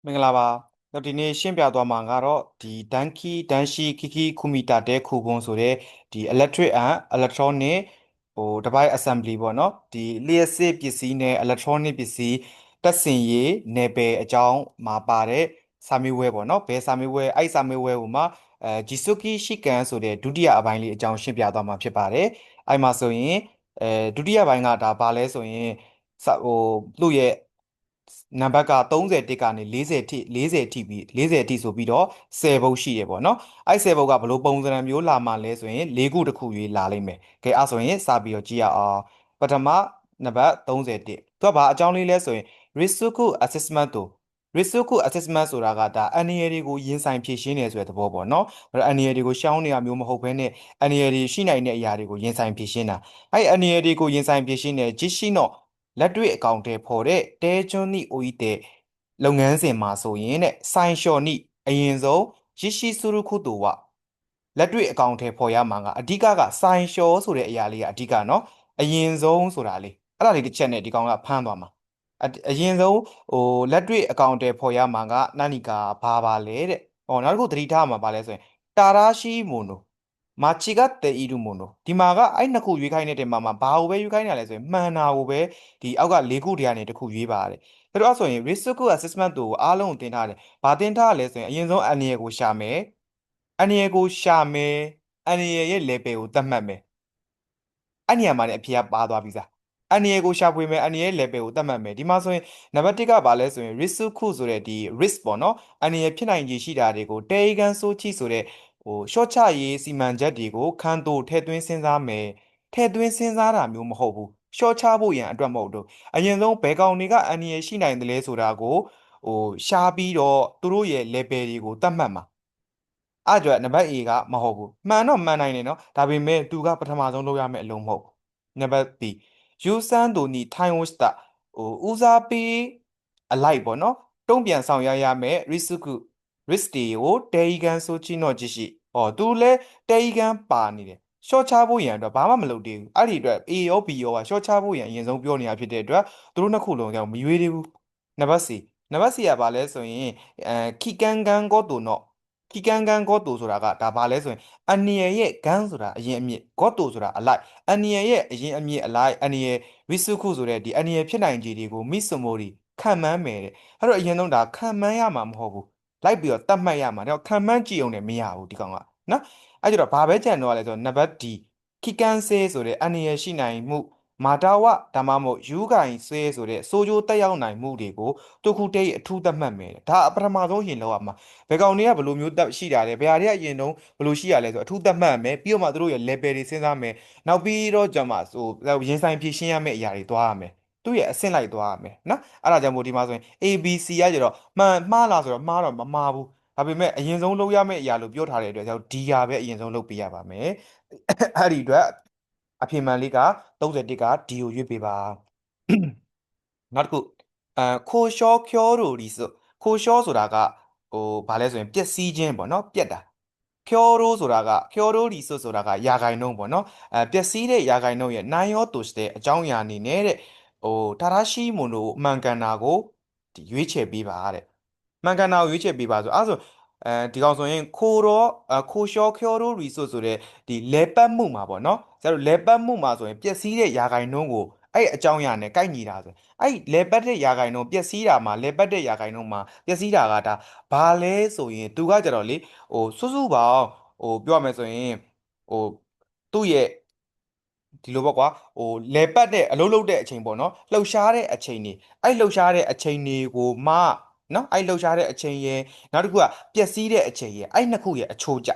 မင်္ဂလာပါတော့ဒီနေ့ရှင်းပြသွားမှာကတော့ဒီဒန်ရှိခီခီခူမီတာတဲခုပုံဆိုတဲ့ဒီ electric and electronic device assembly ပေါ့နော်ဒီလျှပ်စစ်ပစ္စည်းနဲ့ electronic ပစ္စည်းတပ်ဆင်ရေးနယ်ပယ်အကြောင်းမှာပါတဲ့စာမေးပွဲပေါ့နော်ဘယ်စာမေးပွဲအဲ့စာမေးပွဲဟိုမှာဂျီဆုကီရှိကန်ဆိုတဲ့ဒုတိယအပိုင်းလေးအကြောင်းရှင်းပြသွားမှာဖြစ်ပါတယ်အဲ့မှာဆိုရင်ဒုတိယပိုင်းကဒါဘာလဲဆိုရင်သူ့ရဲ့နံပါတ်က30တစ်ကနေ40ထိဆိုပြီးတော့10ဘုတ်ရှိရပေါ့နော်အဲ့10ဘုတ်ကဘယ်လိုပုံစံမျိုးလာမှလဲဆိုရင်၄ခုတစ်ခုရွေးလာလိမ့်မယ်ကဲအဲ့ဆိုရင်စပြီးတော့ကြည့်ရအောင်ပထမနံပါတ်30တစ်သူကဘာအကြောင်းလေးလဲဆိုရင် Risuku assessment တို့ Risuku assessment ဆိုတာကဒါအန်ရီတွေကိုရင်ဆိုင်ဖြည့်ရှင်းနေဆိုတဲ့သဘောပေါ့နော်အန်ရီတွေကိုရှောင်းနေတာမျိုးမဟုတ်ဘဲနဲ့အန်ရီတွေရှိနိုင်တဲ့အရာတွေကိုရင်ဆိုင်ဖြည့်ရှင်းတာအဲ့အန်ရီတွေကိုရင်ဆိုင်ဖြည့်ရှင်းတဲ့ဂျစ်ရှိနော့လက်တွေ့အကောင့်တွေဖော်တဲ့တဲကျွန်းနိအိုဤတဲ့လုပ်ငန်းစဉ်မှာဆိုရင်တဲ့ဆိုင်လျှော်နိအရင်ဆုံးရရှိစုရုခုတိုဝလက်တွေ့အကောင့်တွေဖော်ရမှာကအဓိကဆိုင်လျှော်ဆိုတဲ့အရာလေးကအဓိကနော်အရင်ဆုံးဆိုတာလေးအဲ့ဒါလေးတစ်ချက်နဲ့ဒီကောင်ကဖမ်းသွားမှာအရင်ဆုံးလက်တွေ့အကောင့်တွေဖော်ရမှာကနာနီကာဘာပါလဲတဲ့ဟောနောက်တစ်ခုသတိထားမှာပါလဲဆိုရင်တာရာရှိမိုနိုမာချီကတေအီရူမိုနိုဒီမှာကအဲ့နှစ်ခုရွေးခိုင်းတဲ့တင်မှာဘာကိုပဲရွေးခိုင်းတာလဲဆိုရင်မှန်တာကိုပဲဒီအောက်က၄ခုတည်းကနေတစ်ခုရွေးပါတယ်ဒါတော့ဆိုရင် risk assessment တို့ကိုအားလုံးကိုတင်ထားတယ်ဘာတင်ထားရလဲဆိုရင်အရင်ဆုံးအန္တရာယ်ကိုရှာမယ်အန္တရာယ်ကိုရှာမယ်အန္တရာယ်ရဲ့ level ကိုသတ်မှတ်မယ်အဲ့နေရာမှာလည်းအဖြေကပါသွားပြီစားအန္တရာယ်ကိုရှာဖွေမယ်အန္တရာယ် level ကိုသတ်မှတ်မယ်ဒီမှာဆိုရင်နံပါတ်1ကဘာလဲဆိုရင် risk ခုဆိုတဲ့ဒီ risk ပေါ့နော်အန္တရာယ်ဖြစ်နိုင်ခြေရှိတာတွေကိုတေဂန်ဆိုချိဆိုတဲ့ရှော့ချရေးစီမံချက်တွေကိုခန်းတိုထည့်သွင်းစဉ်းစားမယ်ထည့်သွင်းစဉ်းစားတာမျိုးမဟုတ်ဘူးရှော့ချဖို့ရန်အတွက်မဟုတ်တော့အရင်ဆုံးဘယ်ကောင်တွေကအန္တရာယ်ရှိနိုင်တယ်လဲဆိုတာကိုရှားပြီးတော့သူတို့ရဲ့ level တွေကိုသတ်မှတ်မှာအဲ့ကြွနံပါတ် A ကမဟုတ်ဘူးမှန်တော့မှန်နိုင်တယ်နော်ဒါပေမဲ့သူကပထမဆုံးလုပ်ရမယ့်အလုံးမဟုတ်နံပါတ် B ယူဆန်တိုနီထိုင်ဝစတာဦးစားပေးအလိုက်ပေါ့နော်တုံ့ပြန်ဆောင်ရွက်ရမယ့် risk တွေကိုတေဂန်ဆိုချီနော့ကြည့်ရှိသူလဲတေဂန်ပါနေတယ်ရှော့ချဖို့ရန်အတွက်ဘာမှမလုပ်သေးဘူးအဲ့ဒီအတွက် A ရော B ရောကရှော့ချဖို့ရန်အရင်ဆုံးပြောနေတာဖြစ်တဲ့အတွက်သူတို့နှစ်ခုလုံးကြောင့်မရွေးသေးဘူးနံပါတ် C နံပါတ် C ကဘာလဲဆိုရင်ခီကန်ကန်ကောတိုနော့ခီကန်ကန်ကောတိုဆိုတာကဒါဘာလဲဆိုရင်အန်နီယရဲ့ဂန်းဆိုတာအရင်အမြစ်ကောတိုဆိုတာအလိုက်အန်နီယရဲ့အရင်အမြစ်အလိုက်အန်နီယဝိစုခုဆိုတဲ့ဒီအန်နီယဖြစ်နိုင်ခြေတွေကိုမိစမိုရီခံမှန်းမယ်တဲ့အဲ့တော့အရင်ဆုံးဒါခံမှန်းရမှာမဟုတ်ဘူးလိုက်ပြီးတော့တတ်မှတ်ရမှာဒါခံမှန်းကြည့်အောင်လည်းမရဘူးဒီကောင်ကနော်အဲ့ကြတော့ဘာပဲကြံတော့လဲဆိုတော့နံပါတ် D ခီကန်ဆေးဆိုတဲ့အန်နီယရှိနိုင်မှုမာတာဝဒါမှမဟုတ်ယူဂိုင်ဆေးဆိုတဲ့စိုးကျိုးတက်ရောက်နိုင်မှုတွေကိုတုတ်ခုတဲအထူးသတ်မှတ်မယ်ဒါပထမဆုံးရင်လောက်ရမှာဘယ်ကောင်တွေကဘယ်လိုမျိုးတက်ရှိတာလဲဘယ်ဟာတွေကအရင်တုန်းဘယ်လိုရှိရလဲဆိုအထူးသတ်မှတ်မယ်ပြီးတော့မှသူတို့ရဲ့ level တွေစဉ်းစားမယ်နောက်ပြီးတော့ကြမှာရင်ဆိုင်ဖြည့်ရှင်းရမယ့်အရာတွေသွားရမယ်သူ့ရဲ့အဆင့်လိုက်သွားရမယ်နော်အဲ့ဒါကြောင့်မို့ဒီမှာဆိုရင် ABC ကကျတော့မှန်မှားလားဆိုတော့မှားတော့မမှားဘူးဒါပေမဲ့အရင်ဆုံးလုပ်ရမယ့်အရာလို့ပြောထားတဲ့အတွက်ကြောင့်ဒီဟာပဲအရင်ဆုံးလုပ်ပေးရပါမယ်အဲ့ဒီအတွက်အဖြေမှန်လေးက31ကဒီကိုရွေးပေးပါနောက်တစ်ခုခိုရှောကျော်တို့ဒီဆိုခိုရှောဆိုတာကဘာလဲဆိုရင်ပျက်စီးခြင်းပေါ့နော်ပျက်တာကျော်တို့ဆိုတာကကျော်တို့ဒီဆိုဆိုတာကယာဂိုင်နှုန်းပေါ့နော်ပျက်စီးတဲ့ယာဂိုင်နှုန်းရဲ့နိုင်ရောတူစတဲ့အကြောင်းအရာအနေနဲ့တဲ့တာရာရှိမွန်တို့မှန်ကန်တာကိုဒီရွေးချယ်ပေးပါတဲ့မှန်ကန်တာကိုရွေးချယ်ပေးပါဆိုအဲ့ဆိုဒီကောင်ဆိုရင်ခိုရှောကျော်တို့ resource ဆိုတဲ့ဒီလဲပတ်မှုမှာပေါ့နော်ကျတော့လဲပတ်မှုမှာဆိုရင်ပျက်စီးတဲ့ယာဂိုင်နှုန်းကိုအဲ့အကြောင်းအရာနဲ့ကိုက်ညီတာဆိုအဲ့လဲပတ်တဲ့ယာဂိုင်နှုန်းပျက်စီးတာမှာလဲပတ်တဲ့ယာဂိုင်နှုန်းမှာပျက်စီးတာကဒါဘာလဲဆိုရင်သူကကြတော့လေစုစုပေါင်းပြောရမယ်ဆိုရင်ဟိုသူ့ရဲ့ဒီလိုပေါ့ကွာလဲပတ်တဲ့အလုပ်လုပ်တဲ့အချိန်ပေါ့နော်လှုပ်ရှားတဲ့အချိန်တွေအဲ့လှုပ်ရှားတဲ့အချိန်တွေကိုမှနော်အဲ့လှုပ်ရှားတဲ့အချိန်ရယ်နောက်တစ်ခုကပျက်စီးတဲ့အချိန်ရယ်အဲ့နှစ်ခုရယ်အချိုးက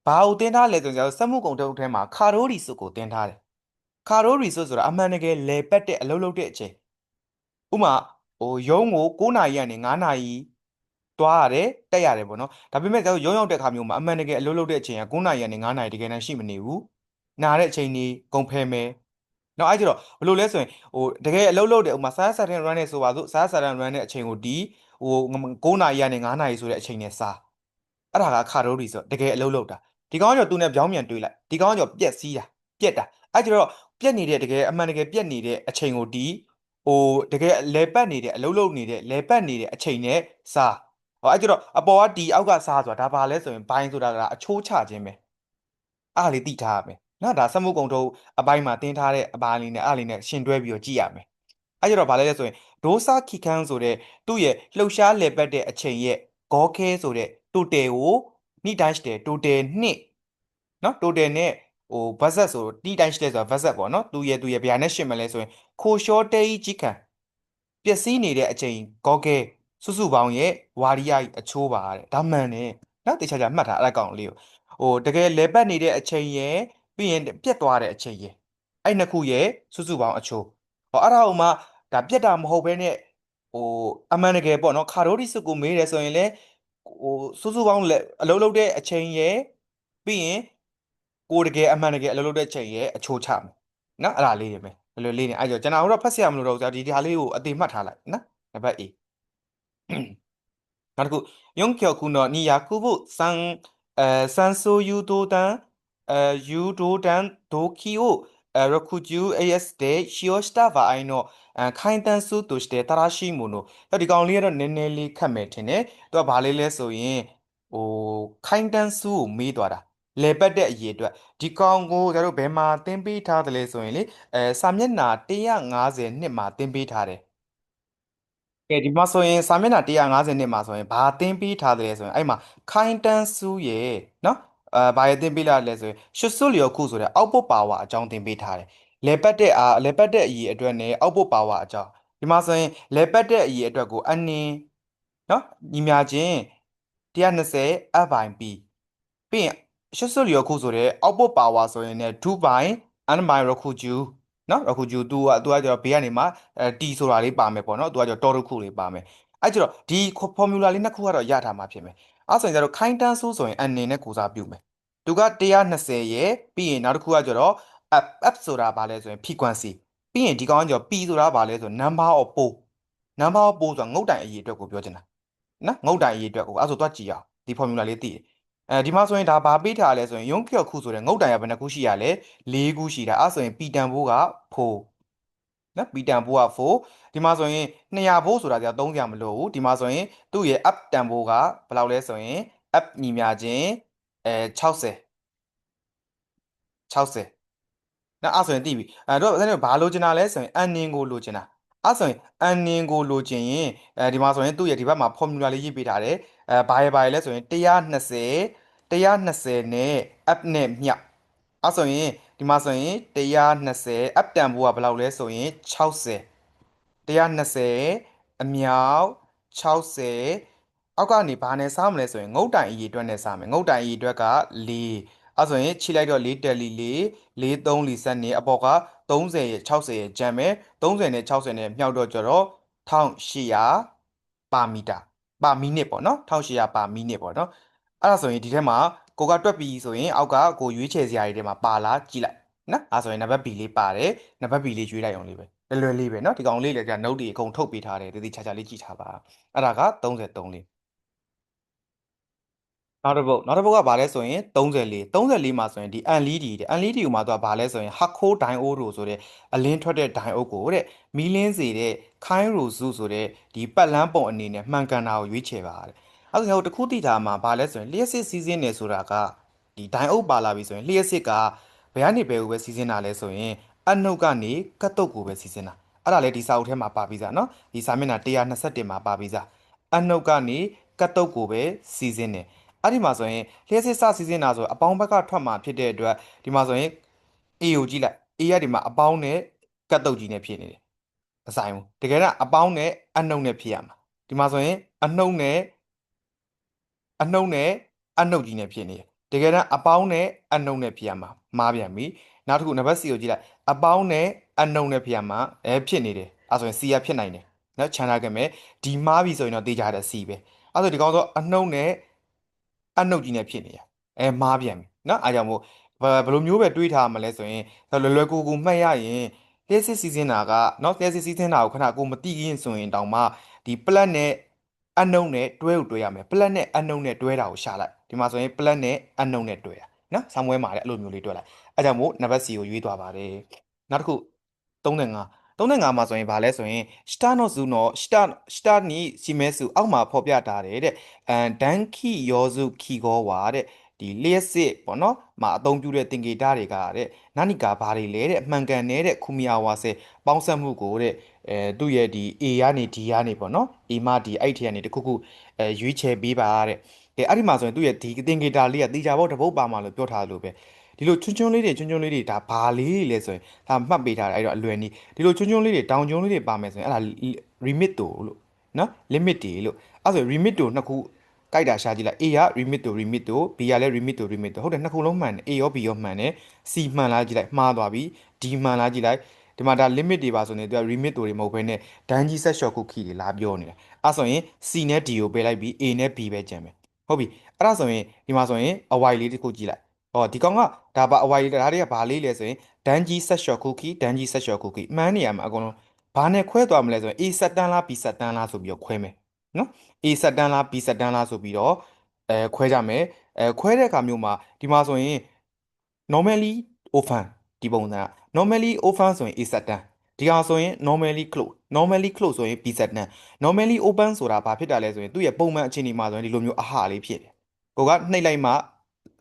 ျဘာကိုတင်ထားလဲဆိုရင်စက်မှုကုန်ထုတ်ထဲမှာခါရိုးရီစုကိုတင်ထားတယ်ခါရိုးရီစုဆိုတာအမှန်တကယ်လဲပတ်တဲ့အလုပ်လုပ်တဲ့အချိန်ဥပမာရုံးကို9နာရီကနေ9နာရီသွားရတယ်တက်ရတယ်ပေါ့နော်ဒါပေမဲ့ကျွန်တော်ရုံးရောက်တဲ့ခါမျိုးမှာအမှန်တကယ်အလုပ်လုပ်တဲ့အချိန်က9နာရီကနေ9နာရီတကယ်တမ်းရှိမနေဘူးနားတဲ့အချိန်ကြီးကုန်ဖယ်မယ်နောက်အဲ့ကျတော့ဘယ်လိုလဲဆိုရင်တကယ်အလုပ်လုပ်တယ်ဥပမာစားစာတန် run နဲ့ဆိုပါစို့စားစာတန် run တဲ့အချိန်ကိုဒီ9နာရီကနေ9နာရီဆိုတဲ့အချိန်နဲ့စားအဲ့ဒါကခါတိုးရီဆိုတကယ်အလုပ်လုပ်တာဒီကောင်ကကျော်သူနဲ့ပြောင်းပြန်တွေးလိုက်ဒီကောင်ကကျော်ပြက်စီးတာပြက်တာအဲ့ကျတော့ပြက်နေတဲ့တကယ်အမှန်တကယ်ပြက်နေတဲ့အချိန်ကိုဒီ ဟိုတကယ်လဲပတ်နေတဲ့အလုံးလုံးနေတဲ့လဲပတ်နေတဲ့အချိန်နဲ့စားဟောအဲ့ကျတော့အပေါ်ကဒီအောက်ကစားဆိုတာဒါပါလဲဆိုရင်ဘိုင်းဆိုတာကအချိုးချခြင်းပဲအားလေးတိထားရမယ်နော်ဒါစက်မှုကုံထုံးအပိုင်းမှာတင်ထားတဲ့အပိုင်းလေးနဲ့အားလေးနဲ့ရှင်တွဲပြီးတော့ကြည့်ရမယ်အဲ့ကျတော့ဘာလဲလဲဆိုရင်ဒိုးစာခိခန်းဆိုတဲ့သူ့ရဲ့လှုပ်ရှားလဲပတ်တဲ့အချိန်ရဲ့ဂေါခဲဆိုတဲ့တိုတယ်ကိုနိဒိုင်းတယ်တိုတယ်နှစ်နော်တိုတယ်နဲ့ဟိုဗတ်ဇက်ဆိုတီတိုင်းရှလဲဆိုတာဗတ်ဇက်ပေါ့နော်သူရဲ့ဗျာနဲ့ရှင်းမလဲဆိုရင်ခိုရှောတဲကြီးကြီးခံပျက်စီးနေတဲ့အချိန်ဂေါကဲစုစုပေါင်းရဲ့ဝါရီယအချိုးပါတဲ့ဒါမှန်တယ်နော်တေချာချာမှတ်ထားအဲ့ကောင်လေးကိုဟိုတကယ်လဲပတ်နေတဲ့အချိန်ရဲ့ပြီးရင်ပြက်သွားတဲ့အချိန်ရဲ့အဲ့နှစ်ခုရဲ့စုစုပေါင်းအချိုးဟောအဲ့ဒါဟိုမှာဒါပြက်တာမဟုတ်ဘဲနဲ့ဟိုအမှန်တကယ်ပေါ့နော်ခါရိုဒီစုကိုမေးတယ်ဆိုရင်လေဟိုစုစုပေါင်းလက်အလုံးလုံးတဲ့အချိန်ရဲ့ပြီးရင်ကိုယ်တကယ်အမှန်တကယ်အလုပ်လုပ်တဲ့ချိန်ရဲ့အချိုးချမယ်နော်အဲ့ဒါလေးတွေပဲဘယ်လိုလေးနေအဲ့ကြောင့်ကျွန်တော်တို့ဖတ်ဆရာမလို့တော့ဆိုတော့ဒီဟာလေးကိုအသေးမှတ်ထားလိုက်နော်နံပါတ် A နောက်တစ်ခု4教ခုのにヤクブ酸素誘導弾誘導弾動機を60AS で使用した場合の簡単数として正しいものဒီကောင်လေးကတော့နည်းနည်းလေးခတ်မယ်ထင်တယ်သူကဘာလေးလဲဆိုရင်ဟိုခိုင်တန်းစုကိုမေးသွားတာလေပတ်တဲ့အရေးအတွက်ဒီကောင်ကိုကျတို့ဘယ်မှာသင်ပေးထားတယ်လဲဆိုရင်လေစာမျက်နှာ150နှစ်မှာသင်ပေးထားတယ်ကဲဒီမှာဆိုရင်စာမျက်နှာ150နှစ်မှာဆိုရင်ဘာသင်ပေးထားတယ်လဲဆိုရင်အဲ့မှာခိုင်တန်းစုရဲ့နော်ဘာရဲ့သင်ပေးလာလဲဆိုရင်ရှုစွလျော်ခုဆိုတဲ့အောက်ပုတ်ပါဝါအကြောင်းသင်ပေးထားတယ်လေပတ်တဲ့အရေးအတွက်နဲ့အောက်ပုတ်ပါဝါအကြောင်းဒီမှာဆိုရင်လေပတ်တဲ့အရေးအတွက်ကိုအနည်းနော်ညီမြချင်း120 F/P ပြီးရင်ရှုစွလျော်ခုဆိုတဲ့အောက်ပုတ်ပါဝါဆိုရင်လည်း2ပိုင်း N ပိုင်းရခုကျူနော်ရခုကျူသူကကျတော့ဘေးကနေမှာT ဆိုတာလေးပါမယ်ပေါ့နော်သူကကျတော့တော်တစ်ခုလေးပါမယ်အဲ့ကျတော့ဒီ formula လေးနှစ်ခုကတော့ရထားမှာဖြစ်မယ်အဲ့ဆိုရင်ကျတော့ခိုင်းတန်းဆိုးဆိုရင်အန်နေနဲ့ကိုစားပြုမယ်သူက120ရဲ့ပြီးရင်နောက်တစ်ခုကကျတော့ F ဆိုတာဘာလဲဆိုရင် frequency ပြီးရင်ဒီကောင်ကကျတော့ P ဆိုတာဘာလဲဆိုရင် number of pole number of pole ဆိုတာငုတ်တိုင်အရေးအတွက်ကိုပြောချင်တာနော်ငုတ်တိုင်အရေးအတွက်ကိုအဲ့ဆိုတော့ကြည့်အောင်ဒီ formula လေးသိတယ်ဒီမှာဆိုရင်ဒါဘာပေးထားလဲဆိုရင်ရုံးကျော်ခုဆိုတဲ့ငုတ်တိုင်ကဘယ်နှခုရှိရလဲ၄ခုရှိတာအဲ့ဆိုရင်ပီတန်ဘိုးက4နော်ပီတန်ဘိုးက4ဒီမှာဆိုရင်200ဘိုးဆိုတာကြာ3ကြာမလို့ဘူးဒီမှာဆိုရင်သူ့ရဲ့ up တန်ဘိုးကဘယ်လောက်လဲဆိုရင် up ညီမြချင်း60 60နော်အဲ့ဆိုရင်သိပြီတော့အဲ့ဒါဘာလိုချင်တာလဲဆိုရင်အန်နင်ကိုလိုချင်တာအဲ့ဆိုရင်အန်နင်ကိုလိုချင်ရင်ဒီမှာဆိုရင်သူ့ရဲ့ဒီဘက်မှာ formula လေးရေးပေးထားတယ်ဘာလဲဆိုရင်120နဲ့ up နဲ့မြောက်အဲ့ဆိုရင်ဒီမှာဆိုရင်120 up တန်ဖိုးကဘယ်လောက်လဲဆိုရင်60 120အမြောက်60အောက်ကနေဘာနဲ့စားမလဲဆိုရင်ငုတ်တိုင်အရေအတွက်နဲ့စားမယ်ငုတ်တိုင်အရေအတွက်က4အဲ့ဆိုရင်ခြိလိုက်တော့4တက်လီ4 4 3လီစက်နေအပေါ်က30ရဲ့60ရဲ့ဂျမ်မယ်30နဲ့60နဲ့မြောက်တော့ကျတော့1800ပါမီတာပါမိနစ်ပေါ့နော်1800ပါမိနစ်ပေါ့နော်အဲ့ဒါဆိုရင်ဒီထဲမှာကိုကတွက်ပြီးဆိုရင်အောက်ကကိုရွေးချယ်စရာတွေထဲမှာပါလာကြည့်လိုက်နော်အဲ့ဆိုရင်နံပါတ် B လေးပါတယ်နံပါတ် B လေးရွေးလိုက်အောင်လေးပဲလွယ်လွယ်လေးပဲနော်ဒီကောင်လေးလည်းက note တွေအကုန်ထုတ်ပေးထားတယ်တည်တည်ချာချာလေးကြည့်ထားပါအဲ့ဒါက33လေးနောက်တစ်ပုတ်ကဘာလဲဆိုရင်34မှာဆိုရင်ဒီ LED တဲ့ LED ကိုမှသူကဘာလဲဆိုရင် Hakko diode ဆိုတဲ့အလင်းထွက်တဲ့ diode ကိုတဲ့မီးလင်းစေတဲ့ခိုင်းရိုစုဆိုတဲ့ဒီပတ်လန်းပုံအနေနဲ့မှန်ကန်တာကိုရွေးချယ်ပါတဲ့အဲ့ဒါဆိုတစ်ခုသိတာမှာဘာလဲဆိုရင်လျှက်စစ်စီးစင်းနေဆိုတာကဒီ diode ပါလာပြီဆိုရင်လျှက်စစ်ကဘယ်ကနေဘယ်ကိုပဲစီးစင်းတာလဲဆိုရင်အနှုတ်ကနေကတ်တုတ်ကိုပဲစီးစင်းတာအဲ့ဒါလေဒီစာအုပ်ထဲမှာပါပြီးသားเนาะဒီစာမျက်နှာ121မှာပါပြီးသားအနှုတ်ကနေကတ်တုတ်ကိုပဲစီးစင်းတယ်အဲ့ဒီမှာဆိုရင်လျှက်စစ်စစီးစင်းတာဆိုအပေါင်းဘက်ကထွက်မှာဖြစ်တဲ့အတွက်ဒီမှာဆိုရင် A ကိုကြည့်လိုက် A ရဒီမှာအပေါင်းနဲ့ကတ်တုတ်ကြီးနဲ့ဖြစ်နေတယ်မဆိုင်ဘူးတကယ်တော့အပေါင်းနဲ့အနှုတ်နဲ့ဖြစ်ရမှာဒီမှာဆိုရင်အနှုတ်နဲ့အနှုတ်ကြီးနဲ့ဖြစ်နေတယ်တကယ်တော့အပေါင်းနဲ့အနှုတ်နဲ့ဖြစ်ရမှာမှားပြန်ပြီနောက်တစ်ခုနံပါတ် C ကိုကြည့်လိုက်အပေါင်းနဲ့အနှုတ်နဲ့ဖြစ်ရမှာဖြစ်နေတယ်အဲဆိုရင် C ရဖြစ်နိုင်တယ်နော်ခြံထားခဲ့မယ်ဒီမှားပြီဆိုရင်တော့တေးကြတဲ့ C ပဲအဲဆိုဒီကောင်ဆိုအနှုတ်နဲ့အနှုတ်ကြီးနဲ့ဖြစ်နေရမှားပြန်ပြီနော်အားကြောင့်မို့ဘယ်လိုမျိုးပဲတွေးထားမလဲဆိုရင်လွယ်ကူကူမှတ်ရရင်လျှက်စစ်စီးစင်းတာကနော်လျှက်စစ်စီးစင်းတာကိုခဏကိုမသိရင်ဆိုရင်တောင်မှဒီပလက်နဲ့အနှုတ်နဲ့တွဲကိုတွဲရမယ်ပလက်နဲ့အနှုတ်နဲ့တွဲတာကိုရှာလိုက်ဒီမှာဆိုရင်ပလက်နဲ့အနှုတ်နဲ့တွဲတာနော်ဆောင်းပွဲမှာလည်းအဲ့လိုမျိုးလေးတွဲလိုက်အဲကြောင့်မို့နံပါတ် C ကိုရွေးသွားပါတယ်နောက်တစ်ခု35 35မှာဆိုရင်ဗာလဲဆိုရင်下の図の下に示すအောက်မှာဖော်ပြထားတယ်တဲ့ဒန်ခီယောစုခီကောဝါတဲ့ဒီလျှက်စစ်ပေါ့နော်မှာအသုံးပြုတဲ့သင်္ကေတတွေကတဲ့နာနီကာဘာတွေလဲတဲ့အမှန်ကန်တဲ့ခူမီယာဝါဆဲပေါင်းစပ်မှုကိုတဲ့သူ့ရဲ့ဒီ A ကနေ D ကနေပေါ့နော် A မှ D အဲ့ထဲကနေတခုခုရွေးချယ်ပေးပါတဲ့အဲ့ဒီမှာဆိုရင်သူ့ရဲ့ဒီသင်္ကေတလေးကတေချာပေါက်တစ်ပုဒ်ပါမှာလို့ပြောထားလို့ပဲဒီလိုချွန်းချွန်းလေးတွေဒါဘာလေးလဲဆိုရင်ဒါမှတ်ပေးထားတယ်အဲ့တော့အလွယ်နည်းဒီလိုချွန်းလေးတွေတောင်ချွန်းလေးတွေပါမယ်ဆိုရင်အဲ့ဒါ remit တို့လို့နော် limit တွေလို့အဲ့ဆို remit တို့နှစ်ခုကြိုက်တာရှာကြည့်လိုက် A က remit တို့ B ကလည်း remit တို့ဟုတ်တယ်နှစ်ခုလုံးမှန်တယ် A ရော B ရောမှန်တယ် C မှန်လားကြည့်လိုက်မှားသွားပြီ D မှန်လားကြည့်လိုက်ဒီမှာဒါ limit တွေပါဆိုနေသူက remit တို့တွေမဟုတ်ဘဲနဲ့ဒန်းကြီးဆက်လျှော်ခုခီတွေလာပြောနေတာအဲ့ဆိုရင် C နဲ့ D ကိုပေးလိုက်ပြီး A နဲ့ B ပဲကျန်မယ်ဟုတ်ပြီအဲ့ဒါဆိုရင်ဒီမှာဆိုရင်အဝိုင်လေးတစ်ခုကြည့်လိုက်ဟောဒီကောင်ကဒါပါအဝိုင်လေးဒါတွေကဘာလေးလဲဆိုရင်ဒန်းကြီးဆက်လျှော်ခုခီဒန်းကြီးဆက်လျှော်ခုခီမှန်းနေရမှာအကုန်လုံးဘာနဲ့ခွဲသွားမလဲဆိုရင် A ဆက်တန်းလား B ဆက်တန်းလားဆိုပြီးတော့ခွဲမယ်နော် A ဆက်တန်းလား B ဆက်တန်းလားဆိုပြီးတော့ခွဲကြမယ်ခွဲတဲ့အခါမျိုးမှာဒီမှာဆိုရင် normally open ဒီပုံစံက normally open ဆိုရင် A ဆက်တန်းဒီဟာဆိုရင် normally close ဆိုရင် B ဆက်တန်း normally open ဆိုတာဘာဖြစ်တာလဲဆိုရင်သူ့ရဲ့ပုံမှန်အခြေအနေမှာဆိုရင်ဒီလိုမျိုးအဟလေးဖြစ်တယ်ကိုကနှိပ်လိုက်မှ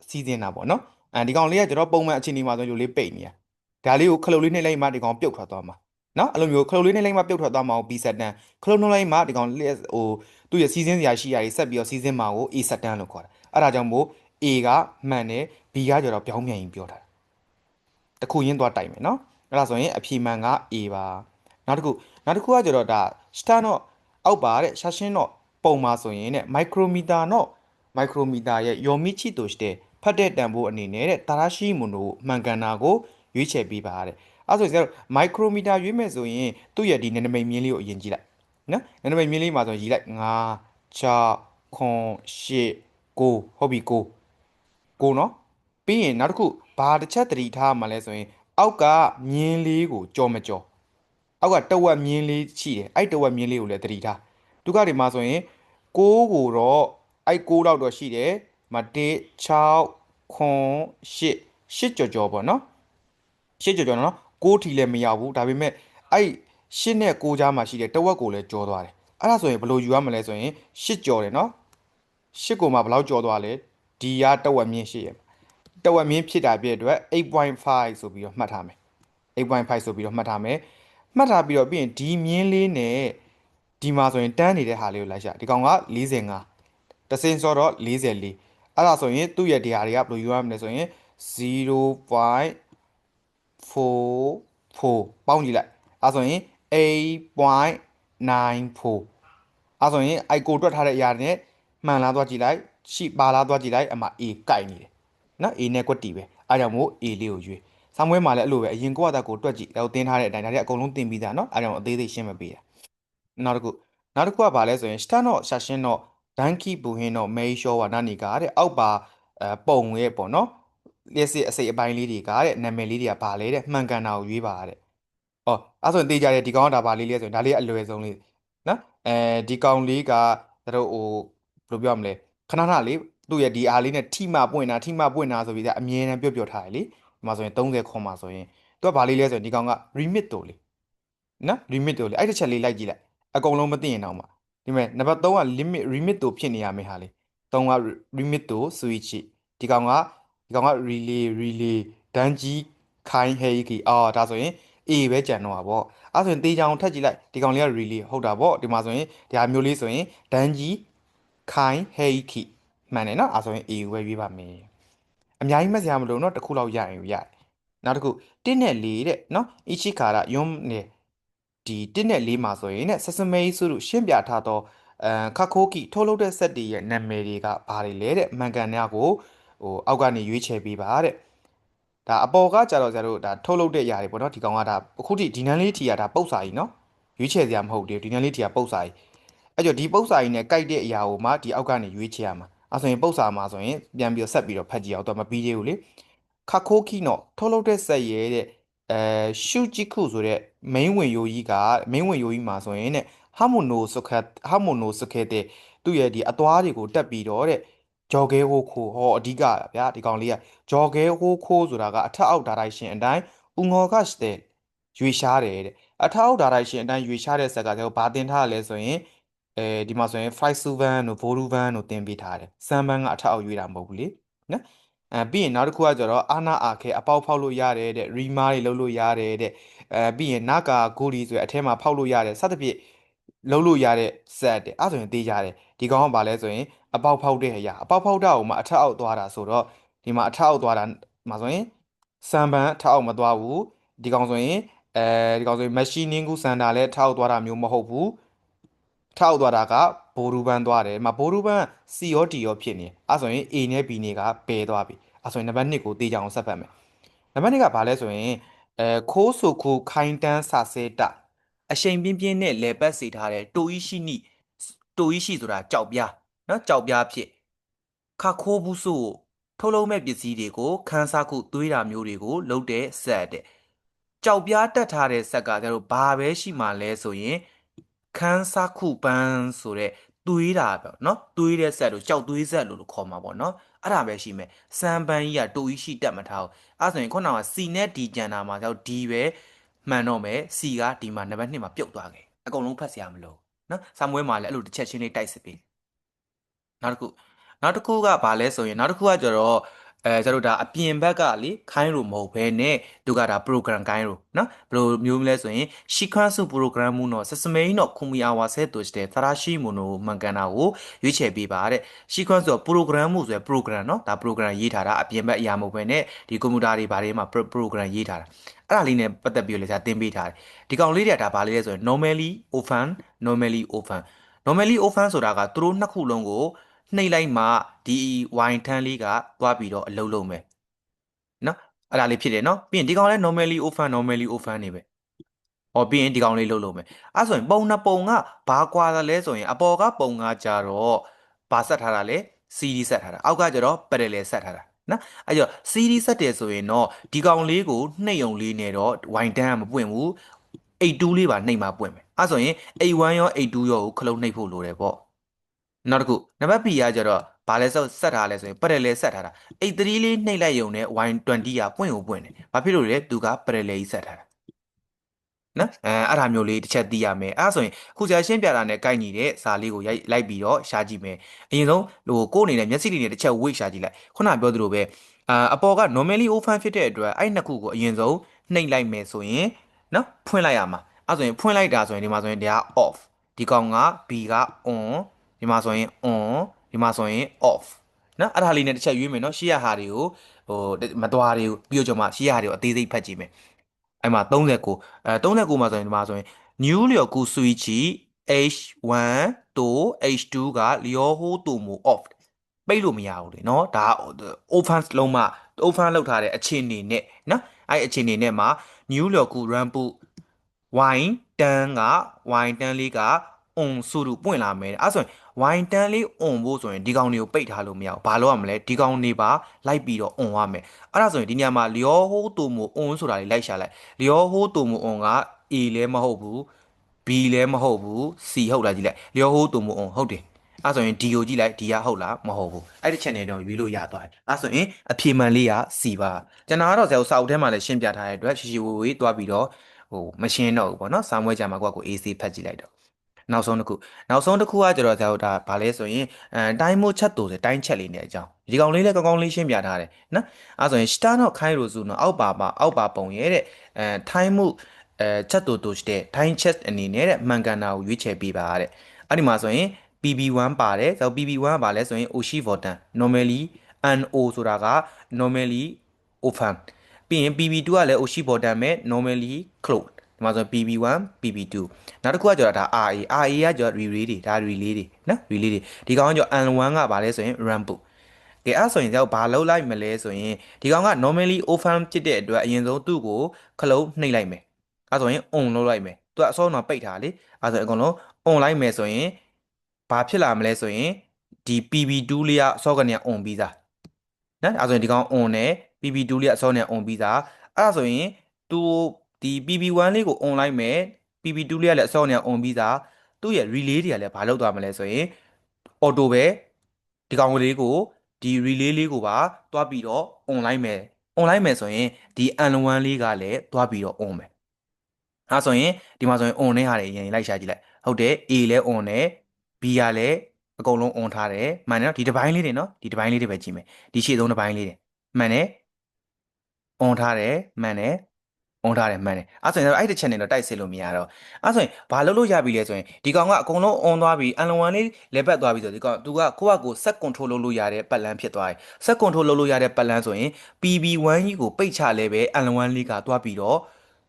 စီးစင်းတာပေါ့နော်ဒီကောင်လေးကကျွန်တော်ပုံမှန်အခြေအနေမှာဆိုရင်ဒီလိုလေးပိတ်နေရဒါလေးကိုခလုတ်လေးနှိပ်လိုက်မှဒီကောင်ပြုတ်ထွက်သွားမှာနော်အဲ့လိုမျိုးခလုတ်လေးနှိပ်လိုက်မှပြုတ်ထွက်သွားမှာကို B ဆက်တန်းခလုတ်နှိပ်လိုက်မှဒီကောင်ဟိုသူ့ရဲ့စီးစင်းစရာရှိရာကြီးဆက်ပြီးတော့စီးစင်းမှာကို A ဆက်တန်းလို့ခေါ်တာအဲ့ဒါကြောင့်မို့ A ကမှန်တယ် B ကကျတော့ပြောင်းပြန်ရင်ပြောတာတခုရင်းသွားတိုက်မယ်နော်အဲ့ဒါဆိုရင်အဖြေမှန်က A ပါနောက်တစ်ခုကကျတော့ဒါ star တော့အောက်ပါတဲ့ရှာရှင်းတော့ပုံမှာဆိုရင်တဲ့မိုက်ခရိုမီတာတော့မိုက်ခရိုမီတာရဲ့ယော်မီချီတိုရှတဲ့ဖတ်တဲ့တန်ဖိုးအနေနဲ့တဲ့တာရာရှိမွန်တို့မှန်ကန်တာကိုရွေးချယ်ပေးပါတဲ့အဲ့ဆိုရင်မိုက်ခရိုမီတာရွေးမယ်ဆိုရင်သူ့ရဲ့ဒီနယ်နိမိတ်မြင်းလေးကိုအရင်ကြည့်လိုက်နော်နယ်နိမိတ်မြင်းလေးမှာဆိုရင်ရေးလိုက်9 6 8 9ဟုတ်ပြီ9နော်ပြီးရင်နောက်တစ်ခုဘာတစ်ချက်သတိထားမှလဲဆိုရင်အောက်ကမြင်းလေးကိုကြော်မကြော်အောက်ကတဝက်မြင်းလေးရှိတယ်အဲ့တဝက်မြင်းလေးကိုလည်းသတိထားဒုက္ခတွေမှာဆိုရင်6ကိုတော့အဲ့6လောက်တော့ရှိတယ်မ1 6 8 8ကြော်ပေါ့နော်8ကြော်နော်6ထီလည်းမရောက်ဘူးဒါပေမဲ့အဲ့8နဲ့6ကြားမှာရှိတယ်တဝက်ကိုလည်းကြော်သွားတယ်အဲ့ဒါဆိုရင်ဘယ်လိုယူရမလဲဆိုရင်8ကြော်တယ်နော်8ကိုမှဘယ်လောက်ကြော်သွားလဲဒီကတဝက်မြင်းရှိရတဝက်မြင်းဖြစ်တာပြည့်အတွက်8.5ဆိုပြီးတော့မှတ်ထားမယ်8.5ဆိုပြီးတော့မှတ်ထားမယ်မှတ်ထားပြီးတော့ပြီးရင်ဒီမြင်းလေးနဲ့ဒီမှာဆိုရင်တန်းနေတဲ့ဟာလေးကိုလိုက်ရှာဒီကောင်က45တစင်းစောတော့44အဲ့ဒါဆိုရင်သူ့ရဲ့ဒီဟာတွေကဘယ်လိုယူရမလဲဆိုရင်0.44ပေါင်းကြည့်လိုက်အဲ့ဆိုရင်8.94အဲ့ဆိုရင်အိုက်ကိုတွက်ထားတဲ့အရာတွေနဲ့မှန်လားသွားကြည့်လိုက်ရှိပါလားသွားကြည့်လိုက်အမှ A ကိုက်နေတယ်နော် A နဲ့ကွက်တီပဲအားကြောင့်မို့ A လေးကိုရွေးဆောင်းပွဲမှာလည်းအဲ့လိုပဲအရင်ကိုယ့်အသက်ကိုတွက်ကြည့်တော့တင်းထားတဲ့အတိုင်းဒါတွေအကုန်လုံးတင်ပြီးသားနော်အားကြောင့်အသေးသေးရှင်းမပေးတာနောက်တစ်ခုကဘာလဲဆိုရင်စတာတော့ရှာရှင်းတော့ဒန်ကီဘူဟင်းတော့မေးရှောဝါနာနီကတဲ့အောက်ပါပုံရဲ့ပေါ့နော်လျှက်စစ်အစိပ်အပိုင်းလေးတွေကတဲ့နာမည်လေးတွေကဘာလဲတဲ့မှန်ကန်တာကိုရွေးပါတဲ့အော်အဲ့ဆိုရင်တေးကြတယ်ဒီကောင်ကဒါဘာလေးလဲဆိုရင်ဒါလေးအလွယ်ဆုံးလေးနော်ဒီကောင်လေးကတို့ဟိုဘယ်လိုပြောမလဲခဏခဏလေးသူ့ရဲ့ဒီအားလေးနဲ့ထိမပွင့်တာဆိုပြီးဒါအမြဲတမ်းပြောထားတယ်လေဒီမှာဆိုရင်30ခွန်မှာဆိုရင်သူကဘာလေးလဲဆိုရင်ဒီကောင်က remit တို့လေနော် remit တို့လေအဲ့တစ်ချက်လေးလိုက်ကြည့်လိုက်အကုန်လုံးမသိရင်တော့မှဒီမဲ့နံပါတ်3က remit တို့ဖြစ်နေရမယ့်ဟာလေ3က remit တို့ switch ဒီကောင်က relay ဒန်းကြီးခိုင်းဟဲကြီးဒါဆိုရင် A ပဲကြံတော့တာပေါ့အဲ့ဆိုရင်တေးချောင်ထက်ကြည့်လိုက်ဒီကောင်လေးက relay ဟုတ်တာပေါ့ဒီမှာဆိုရင်ဒီဟာမျိုးလေးဆိုရင်ဒန်းကြီးခိုင်းဟဲကြီးမှန်တယ်နော်အဲ့ဆိုရင် A ကိုပဲရွေးပါမယ်အများကြီးမှတ်စရာမလိုတော့တစ်ခုလောက်ရရင်ရတယ်နောက်တစ်ခု1နဲ့4တဲ့နော်အချိခါရယွန်းနေဒီ1နဲ့4မှာဆိုရင်ねဆက်စမဲဆိုလို့ရှင်းပြထားတော့ခါခိုးကီထုတ်လုပ်တဲ့စက်တွေရဲ့နာမည်တွေကဘာတွေလဲတဲ့မှန်ကန်တဲ့ကိုအောက်ကနေရွေးချယ်ပေးပါတဲ့ဒါအပေါ်ကကြတော့ဆရာတို့ဒါထုတ်လုပ်တဲ့အရာတွေပေါ့နော်ဒီကောင်ကဒါအခုထိဒီနန်းလေးထီကဒါပုတ်စာကြီးနော်ရွေးချယ်စရာမဟုတ်သေးဘူးဒီနန်းလေးထီကပုတ်စာကြီးအဲ့ကြောဒီပုတ်စာကြီးနဲ့ကြိုက်တဲ့အရာကိုမှဒီအောက်ကနေရွေးချယ်ရမှာအဲ့ဆိုရင်ပုတ်စာမှာဆိုရင်ပြန်ပြီးတော့ဆက်ပြီးတော့ဖတ်ကြည့်အောင်တော့မပြီးသေးဘူးလေခါခိုးကီနော်ထုတ်လုပ်တဲ့စက်ရဲ့တဲ့ရှုကြည့်ခုဆိုတဲ့ main ဝင်ရိုးကြီးက main ဝင်ရိုးကြီးမှာဆိုရင်တဲ့ဟာမိုနိုစခဲတဲ့သူ့ရဲ့ဒီအသွားတွေကိုတက်ပြီးတော့တဲ့ဂျော်ဂဲဟိုခိုဟောအဓိကဗျာဒီကောင်လေးကဂျော်ဂဲဟိုခိုဆိုတာကအထက်အောက်ဒါရိုက်ရှင်အတိုင်းဥငေါ်ကစတဲ့ရွေရှားတယ်တဲ့ အထောက် data ရှင်အတိုင်းရွေချတဲ့ဆက်ကကျတော့ဘာတင်ထားရလဲဆိုရင်ဒီမှာဆိုရင် flight suvan တို့ voruvan တို့တင်ပေးထားတယ်စမ်းပန်းကအထောက်အရွေးတာမဟုတ်ဘူးလေနော်ပြီးရင်နောက်တစ်ခုကကျတော့အာနာအာခဲအပေါက်ဖောက်လို့ရတယ်တဲ့ရီမားတွေလုပ်လို့ရတယ်တဲ့ပြီးရင်နာကာဂိုလီဆိုရင်အထဲမှာဖောက်လို့ရတယ်စသဖြင့်လုပ်လို့ရတဲ့ဆက်တဲ့အဲ့ဆိုရင်သိကြတယ်ဒီကောင်ကဘာလဲဆိုရင်အပေါက်ဖောက်တဲ့အရာအပေါက်ဖောက်တာကိုမှအထက်အောက်သွားတာဆိုတော့ဒီမှာအထက်အောက်သွားတာမှာဆိုရင်စမ်းပန်းအထက်အောက်မသွားဘူးဒီကောင်ဆိုရင်ဒီကောင်ဆိုရင် machining ကူစန်တာလည်းထောက်သွားတာမျိုးမဟုတ်ဘူးထောက်သွားတာကဘိုရူပန်းသွားတယ်ဒီမှာဘိုရူပန်း C ရော D ရောဖြစ်နေအဲ့ဆိုရင် A နဲ့ B နဲ့ကပယ်သွားပြီအဲ့ဆိုရင်နံပါတ်2ကိုတေချာအောင်ဆက်ဖတ်မယ်နံပါတ်2ကဘာလဲဆိုရင်ခိုးဆိုခိုးခိုင်းတန်းဆဆဲတအရှိန်ပြင်းပြင်းနဲ့လေပတ်စေထားတဲ့တိုဤရှိနိတိုဤရှိဆိုတာကြောက်ပြားနော်ကြောက်ပြားဖြစ်ခခိုးဘူးဆိုထုတ်လုပ်မဲ့ပစ္စည်းတွေကိုခန်းစားခုသွေးတာမျိုးတွေကိုလုပ်တဲ့ဆက်တဲ့ကြောက်ပြားတက်ထားတဲ့ဆက်ကကျတော့ဘာပဲရှိမှလဲဆိုရင်ခန်းစားခုပန်းဆိုတဲ့သွေးတာပေါ့နော်သွေးတဲ့ဆက်လို့ကြောက်သွေးဆက်လို့ခေါ်မှာပေါ့နော်အဲ့ဒါပဲရှိမယ်စမ်းပန်းကြီးကတိုကြီးရှိတက်မထားဘူးအဲ့ဆိုရင်ခုနက C နဲ့ D ကျန်တာမှာကြောက် D ပဲမှန်တော့မယ် C ကဒီမှာနံပါတ်2မှာပြုတ်သွားခဲ့အကုန်လုံးဖတ်စရာမလိုနော်စာမွေးမှာလည်းအဲ့လိုတစ်ချက်ချင်းလေးတိုက်စစ်ပေးနောက်တစ်ခုကဘာလဲဆိုရင်နောက်တစ်ခုကကျတော့ကျတို့ဒါအပြင်ဘက်ကလေခိုင်းလို့မဟုတ်ဘဲနဲ့သူကဒါ program ခိုင်းလို့နော်ဘယ်လိုမျိုးလဲဆိုရင် sequence program မှုတော့ system の組み合わせとして正しいものをမှန်ကန်တာကိုရွေးချယ်ပေးပါတဲ့ sequence ဆို program မှုဆိုရယ် program နော်ဒါ program ရေးထားတာအပြင်ဘက်အရာမဟုတ်ဘဲနဲ့ဒီကွန်ပျူတာတွေဘာတွေမှာ program ရေးထားတာအဲ့ဒါလေးနဲ့ပတ်သက်ပြီးလေကြာသင်ပေးထားတယ်ဒီကောင်လေးတွေကဒါဘာလေးလဲဆိုရင် normally open ဆိုတာကသူတို့နှစ်ခုလုံးကိုနှိပ်လိုက်မှဒီ y ထန်းလေးကသွားပြီးတော့အလုပ်လုပ်မယ်နော်အဲ့ဒါလေးဖြစ်တယ်နော်ပြီးရင်ဒီကောင်လည်း normally open နေပဲဟောပြီးရင်ဒီကောင်လေးလုပ်မယ်အဲ့ဆိုရင်ပုံနှစ်ပုံကဘာကွာလဲဆိုရင်အပေါ်ကပုံကကြတော့ဘာဆက်ထားတာလဲ CD ဆက်ထားတာအောက်ကကြတော့ parallel ဆက်ထားတာနော်အဲ့ကြော CD ဆက်တယ်ဆိုရင်တော့ဒီကောင်လေးကိုနှိပ်ုံလေးနဲ့တော့ y တန်းကမပွင့်ဘူး82လေးပါနှိပ်မှပွင့်မယ်အဲ့ဆိုရင်81ရော82ရောကိုခလုံးနှိပ်ဖို့လိုတယ်ပေါ့နောက်တစ်ခုနံပါတ် B ကကြတော့ဘာလဲဆက်ထားလဲဆိုရင် parallel ဆက်ထားတာ83လေးနှိပ်လိုက်ရုံနဲ့ y20 ကပွင့်ကိုပွင့်တယ်ဘာဖြစ်လို့လဲသူက parallel ကြီးဆက်ထားတာနော်အဲ့ဒါမျိုးလေးတစ်ချက်သိရမယ်အဲ့ဒါဆိုရင်ခုဆရာရှင်းပြတာနဲ့ကိုက်ညီတဲ့စာလေးကိုရိုက်လိုက်ပြီးတော့ရှာကြည့်မယ်အရင်ဆုံးဟိုကိုယ်အနေနဲ့မျက်စိလေးနဲ့တစ်ချက်ဝိတ်ရှာကြည့်လိုက်ခုနပြောသလိုပဲအပေါ်က normally open ဖြစ်တဲ့အတွက်အဲ့နှစ်ခုကိုအရင်ဆုံးနှိပ်လိုက်မယ်ဆိုရင်နော်ဖွင့်လိုက်ရမှာအဲ့ဆိုရင်ဖွင့်လိုက်တာဆိုရင်ဒီမှာဆိုရင်ဒါက off ဒီကောင်က B က on ဒီမှာဆိုရင် on ဒီမှာဆိုရင် off နော်အဲ့ဒါလေးနဲ့တစ်ချက်ရွေးမယ်နော်ရှေ့ရဟာတွေကိုဟိုမသွားတွေကိုပြီးတော့ကျွန်မရှေ့ရဟာတွေကိုအသေးစိတ်ဖတ်ကြည့်မယ်အဲ့မှာ3939မှာဆိုရင်ဒီမှာဆိုရင် new လျော်ကူ switch H1 to H2 ကလျော်ဟိုးတူမူ off ပိတ်လို့မရဘူးလေเนาะဒါ open လုံးမှ open လောက်ထားတဲ့အခြေအနေနဲ့เนาะအဲ့အခြေအနေနဲ့မှာ new လျော်ကူ run ပု y တန်းက y တန်းလေးက on ဆိုလို့ပွင့်လာမယ်အဲ့ဆိုရင် y တန်းလေး on ဖို့ဆိုရင်ဒီကောင်တွေကိုပိတ်ထားလို့မရဘူးဘာလို့ရမလဲဒီကောင်တွေပါလိုက်ပြီးတော့ on ရမယ်အဲ့ဒါဆိုရင်ဒီညမှာလျောဟိုးတူမူ on ဆိုတာလေးလိုက်ရှာလိုက်လျောဟိုးတူမူ on က A လည်းမဟုတ်ဘူး B လည်းမဟုတ်ဘူး C ဟုတ်လားကြည့်လိုက်လျောဟိုးတူမူ on ဟုတ်တယ်အဲ့ဆိုရင် D ကိုကြည့်လိုက် D ကဟုတ်လားမဟုတ်ဘူးအဲ့ဒီချက်နဲ့တော့ရွေးလို့ရသွားတယ်အဲ့ဆိုရင်အဖြေမှန်လေးက C ပါကျွန်တော်ကတော့ဆရာတို့စာအုပ်ထဲမှာလည်းရှင်းပြထားတဲ့အတွက်ရှီရှီဝေဝေးတွားပြီးတော့ဟိုမရှင်းတော့ဘူးပေါ့နော်စာမွေးကြမှာကိုယ့်ကို AC ဖတ်ကြည့်လိုက်တော့နောက်ဆုံးတစ်ခုကကျတော့ဇာတ်ဒါဗာလဲဆိုရင်တိုင်းမို့ချက်တူဆိုတိုင်းချက်လေးနဲ့အကြောင်းဒီကောင်လေးလည်းကောင်းကောင်းလေးရှင်းပြထားတယ်နော်အဲဆိုရင် star တော့ခိုင်းလို့ဆိုတော့အောက်ပါပုံရဲ့တဲ့ထိုင်းမှုချက်တူတဲ့ထိုင်းချက်အနေနဲ့တဲ့မှန်ကန်တာကိုရွေးချယ်ပေးပါတဲ့အဲ့ဒီမှာဆိုရင် PB1 ပါတယ်ဆိုတော့ PB1 ကဗာလဲဆိုရင် Oshi Votan normally NO ဆိုတာက normally open ပြီးရင် PB2 ကလည်း Oshi Votan မဲ့ normally closeဒီမှာဆို PB1 PB2 နောက်တစ်ခုကကျတော့ဒါ RA ကကျတော့ relay တွေဒါ relay တွေနော် relay တွေဒီကောင်ကကျတော့ N1 ကဗာလဲဆိုရင် run book ကဲအဲ့ဆိုရင်ကြောက်ဘာလုပ်လိုက်မလဲဆိုရင်ဒီကောင်က normally open ဖြစ်တဲ့အတွက်အရင်ဆုံးသူ့ကိုခလုံးနှိပ်လိုက်မယ်အဲ့ဆိုရင် on လုပ်လိုက်မယ်သူကအစောတော့ပိတ်ထားလေအဲ့ဆိုရင်အကုန်လုံး on လိုက်မယ်ဆိုရင်ဘာဖြစ်လာမလဲဆိုရင်ဒီ PB2 လေးကအစောကနေ on ပြီးသားနော်အဲ့ဆိုရင်ဒီကောင် on နဲ့ PB2 လေးကအစောနဲ့ on ပြီးသားအဲ့ဒါဆိုရင်သူဒီ PB1 လေးကို on လိုက်မယ် PB2 လေးကလည်းအစောနဲ့ on ပြီးသားသူ့ရဲ့ relay တွေကလည်းဘာလုပ်သွားမလဲဆိုရင် auto ပဲဒီကောင်လေးကိုဒီ relay လေးကိုပါတွားပြီးတော့ on လိုက်မယ်ဆိုရင်ဒီ N1 လေးကလည်းတွားပြီးတော့ on မယ် အဲ့ဆိုရင်ဒီမှာဆိုရင် on နဲ့ဟာတွေရင်လိုက်ရှာကြည့်လိုက်ဟုတ်တယ် A လဲ on တယ် B ကလည်းအကုန်လုံး on ထားတယ်မှန်တယ်နော်ဒီတစ်ပိုင်းလေးတွေနော်ဒီတစ်ပိုင်းလေးတွေပဲကြည့်မယ်ဒီရှေ့ဆုံးတစ်ပိုင်းလေးတွေမှန်တယ် on ထားတယ်မှန်တယ် on ထားတယ်မှန်တယ်အဲ့ဆိုရင်အဲ့တစ်ချက်နဲ့တော့တိုက်စစ်လို့မရတော့အဲ့ဆိုရင်ဘာလုပ်လို့ရပြီလဲဆိုရင်ဒီကောင်ကအကုန်လုံး on သွားပြီ L1 လေးလဲပတ်သွားပြီဆိုဒီကောင်သူကကိုယ့်ဟာကိုယ် set control လုပ်လို့ရတဲ့ပတ်လန်းဖြစ်သွားတယ် set control လုပ်လို့ရတဲ့ပတ်လန်းဆိုရင် PB1 ကြီးကိုပိတ်ချလဲပဲ L1 လေးကသွားပြီးတော့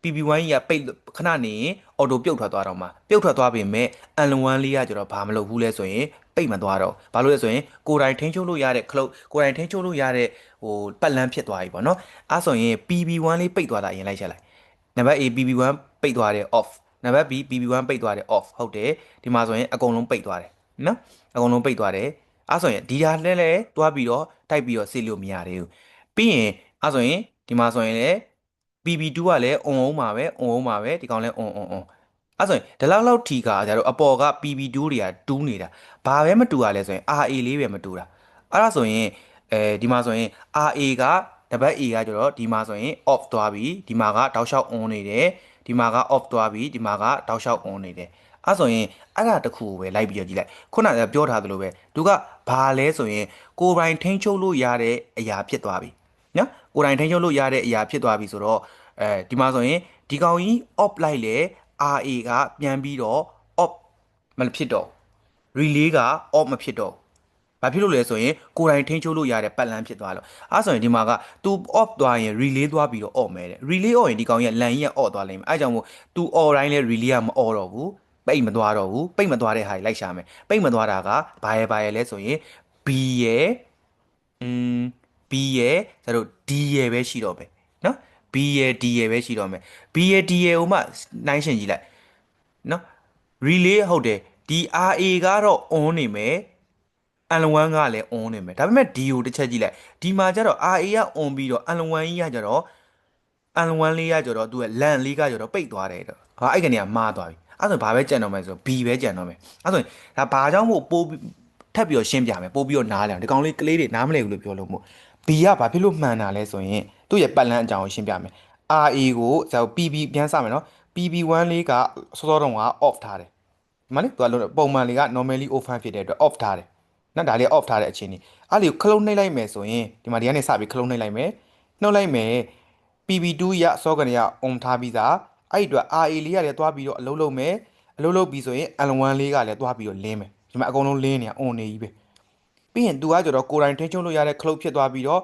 PB1 ကြီးကပိတ်ခဏနေရင်အော်တိုပြုတ်ထွက်သွားတော့မှာပြုတ်ထွက်သွားပြီမဲ့ L1 လေးကကျတော့ဘာမလုပ်ဘူးလဲဆိုရင်ပိတ်မသွားတော့ဘာလို့လဲဆိုရင်ကိုယ်တိုင်ထိန်းချုပ်လို့ရတဲ့ခလုတ်ကိုယ်တိုင်ထိန်းချုပ်လို့ရတဲ့ဟိုပတ်လန်းဖြစ်သွားပြီပေါ့နော်အဲ့ဆိုရင် PB1 လေးပိတ်သွားတာအရင်လိုက်ချက်လိုက်နံပါတ် A PB1 ပိတ်သွားတယ် off နံပါတ် B PB1 ပိတ်သွားတယ် off ဟုတ်တယ်ဒီမှာဆိုရင်အကုန်လုံးပိတ်သွားတယ်နော်အကုန်လုံးပိတ်သွားတယ်အဲ့ဆိုရင်ဒီဟာလဲတွားပြီးတော့တိုက်ပြီးတော့ဆေးလို့မရသေးဘူးပြီးရင်အဲ့ဆိုရင်ဒီမှာဆိုရင်လည်း PB2 ကလည်း on အောင်ပါပဲ on အောင်ပါပဲဒီကောင်လည်း on အဲ့ဆိုရင်ဒီလောက်ထီကကျတော့အပေါ်က PB2 တွေကတူးနေတာဘာပဲမတူရလဲဆိုရင် RA လေးပဲမတူတာအဲ့ဒါဆိုရင်ဒီမှာဆိုရင် RA ကတပတ် A ကကျတော့ဒီမှာဆိုရင် off သွားပြီဒီမှာကတောက်လျှောက် on နေတယ်ဒီမှာက off သွားပြီဒီမှာကတောက်လျှောက် on နေတယ်အဲ့ဆိုရင်အဲ့ဒါတခုကိုပဲလိုက်ပြီးတော့ကြည့်လိုက်ခုနကပြောထားသလိုပဲသူကဘာလဲဆိုရင်ကိုယ်ပိုင်ထိန်းချုပ်လို့ရတဲ့အရာဖြစ်သွားပြီနော်ကိုယ်တိုင်ထိန်းချုပ်လို့ရတဲ့အရာဖြစ်သွားပြီဆိုတော့ဒီမှာဆိုရင်ဒီကောင်ကြီး off လိုက်လေ RA ကပြန်ပြီးတော့ off မဖြစ်တော့ relay က off မဖြစ်တော့ဘာဖြစ်လို့လဲဆိုရင်ကိုယ်တိုင်ထိန်းချုပ်လို့ရတဲ့ပတ်လန်းဖြစ်သွားလို့အဲဆိုရင်ဒီမှာက तू off သွားရင် relay သွားပြီးတော့ off မယ်တဲ့ relay off ရင်ဒီကောင်ကြီးကလန်ကြီးက off သွားလိမ့်မယ်အဲကြောင့်မို့ तू off တိုင်းလဲ relay ကမ off တော့ဘူးပိတ်မသွားတော့ဘူးပိတ်မသွားတဲ့ဟာကြီးလိုက်ရှာမယ်ပိတ်မသွားတာကဘာရယ်လဲဆိုရင် B ရယ်อืม B ရယ်ကျတော့ D ရယ်ပဲရှိတော့မယ်နော် B ရယ် D ရယ်ပဲရှိတော့မယ် B ရယ် D ရယ်ဟိုမှနှိုင်းရှင်ကြည့်လိုက်နော် relay ဟုတ်တယ်ဒီ RA ကတော့ on နေမယ် L1 ကလည်း on နေမယ်ဒါပေမဲ့ D ကိုတစ်ချက်ကြည့်လိုက်ဒီမှာကျတော့ RA က on ပြီးတော့ L1 ကြီးကကျတော့ L1 လေးကကျတော့သူက LAN လေးကကျတော့ပိတ်သွားတယ်တော့ဟာအဲ့ကနေကမှားသွားပြီအဲ့ဆိုဘာပဲကြံတော့မယ်ဆို B ပဲကြံတော့မယ်အဲ့ဆိုရင်ဒါဘာကြောင့်မို့ပိုးထပ်ပြီးတော့ရှင်းပြမယ်ပိုးပြီးတော့နားလည်အောင်ဒီကောင်လေးကလေးတွေနားမလည်ဘူးလို့ပြောလို့မို့ B ကဘာဖြစ်လို့မှန်တာလဲဆိုရင်သူ့ရဲ့ပတ်လန်းအကြောင်းကိုရှင်းပြမယ် RA ကိုဇာ PB ပြန်စမယ်နော် PB1 လေးကစောစောတုန်းက off ထားတယ်ဒီမှာလေသူကပုံမှန်လေးက normally open ဖြစ်တဲ့အတွက် off ထားတယ်နော်ဒါလေး off ထားတဲ့အခြေအနေအဲ့ဒီကိုခလုံးနှိပ်လိုက်မယ်ဆိုရင်ဒီမှာဒီကနေစပြီးခလုံးနှိပ်လိုက်မယ်နှုတ်လိုက်မယ် PB2 ရစောကနေက on ထားပြီးသားအဲ့ဒီအတွက် RA လေးကလည်းသွားပြီးတော့အလုပ်လုပ်မယ်အလုပ်လုပ်ပြီးဆိုရင် L1 လေးကလည်းသွားပြီးတော့လင်းမယ်ဒီမှာအကုန်လုံးလင်းနေတာ on နေကြီးပဲပြီးရင်သူကကျတော့ကိုယ်တိုင်ထိန်းချုပ်လို့ရတဲ့ cloud ဖြစ်သွားပြီးတော့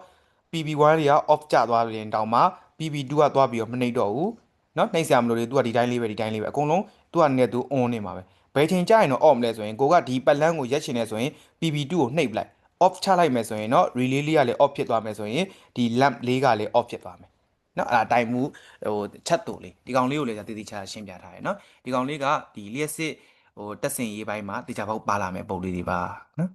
PB1 တွေက off ကျသွားရင်တောင်မှ PB2 ကသွားပြီးတော့မနှိပ်တော့ဘူးเนาะနှိပ်ဆရာမလို့လေသူကဒီတိုင်းလေးပဲအကုန်လုံးသူကနဲ့သူ on နေမှာပဲဘယ်ချိန်ကျရင်တော့ off မလဲဆိုရင်ကိုကဒီပတ်လန်းကိုရက်ချင်နေဆိုရင် PB2 ကိုနှိပ်ပလိုက် off ချလိုက်မယ်ဆိုရင်เนาะ relay လေးကလည်း off ဖြစ်သွားမယ်ဆိုရင်ဒီ lamp လေးကလည်း off ဖြစ်သွားမယ်เนาะအဲ့ဒါတိုင်မှုဟိုချက်တူလေးဒီကောင်လေးကိုလည်းတည်တည်ချာရှင်းပြထားရယ်เนาะဒီကောင်လေးကဒီလျှက်စစ်ဟိုတက်စင်ရေးပိုင်းမှာတေချာပေါက်ပါလာမယ်ပုံလေးတွေပါเนาะ